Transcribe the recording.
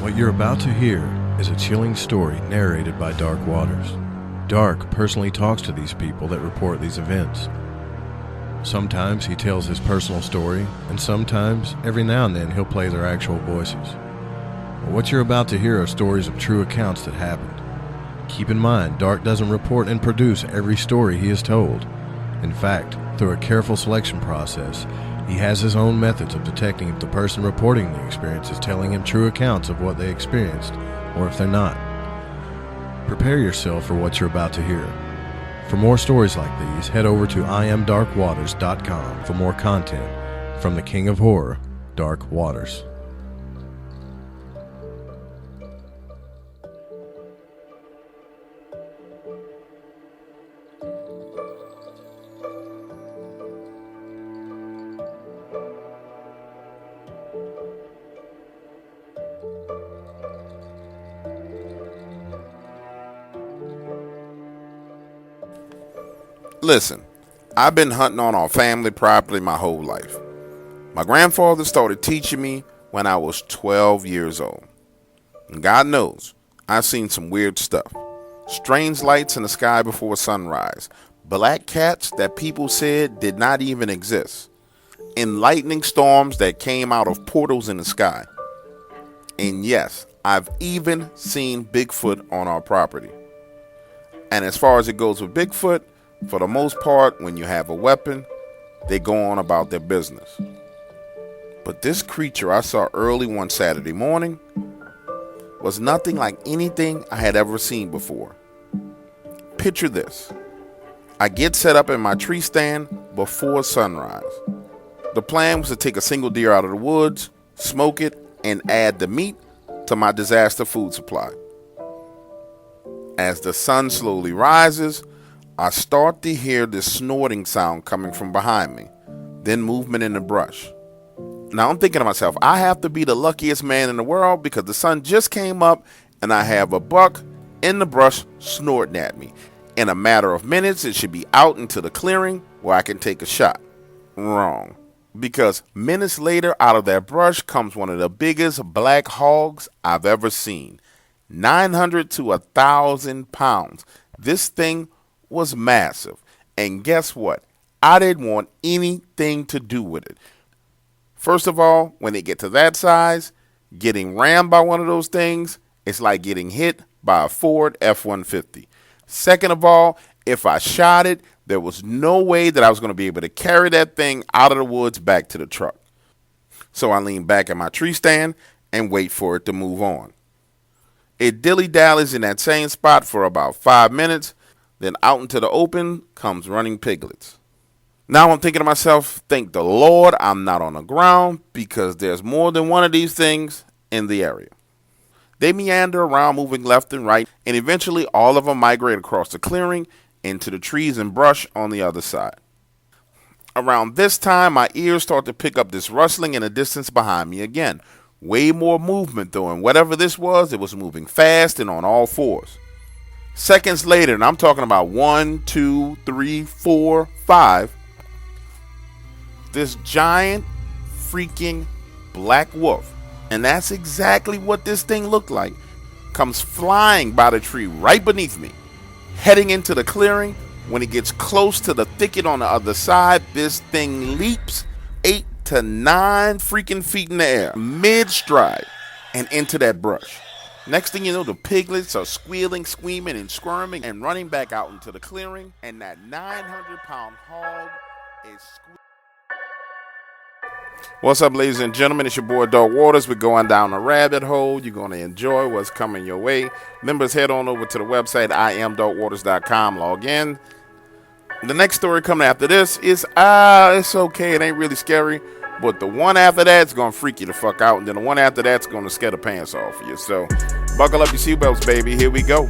What you're about to hear is a chilling story narrated by Dark Waters. Dark personally talks to these people that report these events. Sometimes he tells his personal story, and sometimes, every now and then, he'll play their actual voices. But what you're about to hear are stories of true accounts that happened. Keep in mind, Dark doesn't report and produce every story he is told. In fact, through a careful selection process, he has his own methods of detecting if the person reporting the experience is telling him true accounts of what they experienced, or if they're not. Prepare yourself for what you're about to hear. For more stories like these, head over to IamDarkWaters.com for more content from the King of Horror, Dark Waters. Listen, I've been hunting on our family property my whole life. My grandfather started teaching me when I was 12 years old. And God knows, I've seen some weird stuff. Strange lights in the sky before sunrise. Black cats that people said did not even exist. And lightning storms that came out of portals in the sky. And yes, I've even seen Bigfoot on our property. And as far as it goes with Bigfoot, for the most part, when you have a weapon, they go on about their business. But this creature I saw early one Saturday morning was nothing like anything I had ever seen before. Picture this. I get set up in my tree stand before sunrise. The plan was to take a single deer out of the woods, smoke it, and add the meat to my disaster food supply. As the sun slowly rises, I start to hear this snorting sound coming from behind me, then movement in the brush. Now I'm thinking to myself, I have to be the luckiest man in the world because the sun just came up and I have a buck in the brush snorting at me. In a matter of minutes, it should be out into the clearing where I can take a shot. Wrong. Because minutes later, out of that brush comes one of the biggest black hogs I've ever seen. 900 to 1,000 pounds. This thing was massive, and guess what? I didn't want anything to do with it. First of all, when they get to that size, getting rammed by one of those things, it's like getting hit by a Ford F-150. Second of all, if I shot it, there was no way that I was going to be able to carry that thing out of the woods back to the truck. So I lean back in my tree stand and wait for it to move on. It dilly-dallies in that same spot for about 5 minutes. Then out into the open comes running piglets. Now I'm thinking to myself, thank the Lord I'm not on the ground because there's more than one of these things in the area. They meander around moving left and right, and eventually all of them migrate across the clearing into the trees and brush on the other side. Around this time, my ears start to pick up this rustling in the distance behind me again. Way more movement though, and whatever this was, it was moving fast and on all fours. Seconds later, and I'm talking about 1, 2, 3, 4, 5, this giant freaking black wolf, and that's exactly what this thing looked like, comes flying by the tree right beneath me, heading into the clearing. When it gets close to the thicket on the other side, this thing leaps 8 to 9 freaking feet in the air, mid-stride, and into that brush. Next thing you know, the piglets are squealing, screaming, and squirming and running back out into the clearing, and that 900-pound hog is squealing. What's up, ladies and gentlemen? It's your boy, Dark Waters. We're going down a rabbit hole. You're going to enjoy what's coming your way. Members, head on over to the website, IamDarkWaters.com. Log in. The next story coming after this is, it's okay. It ain't really scary. But the one after that's going to freak you the fuck out. And then the one after that's going to scare the pants off you. So buckle up your seatbelts, baby. Here we go.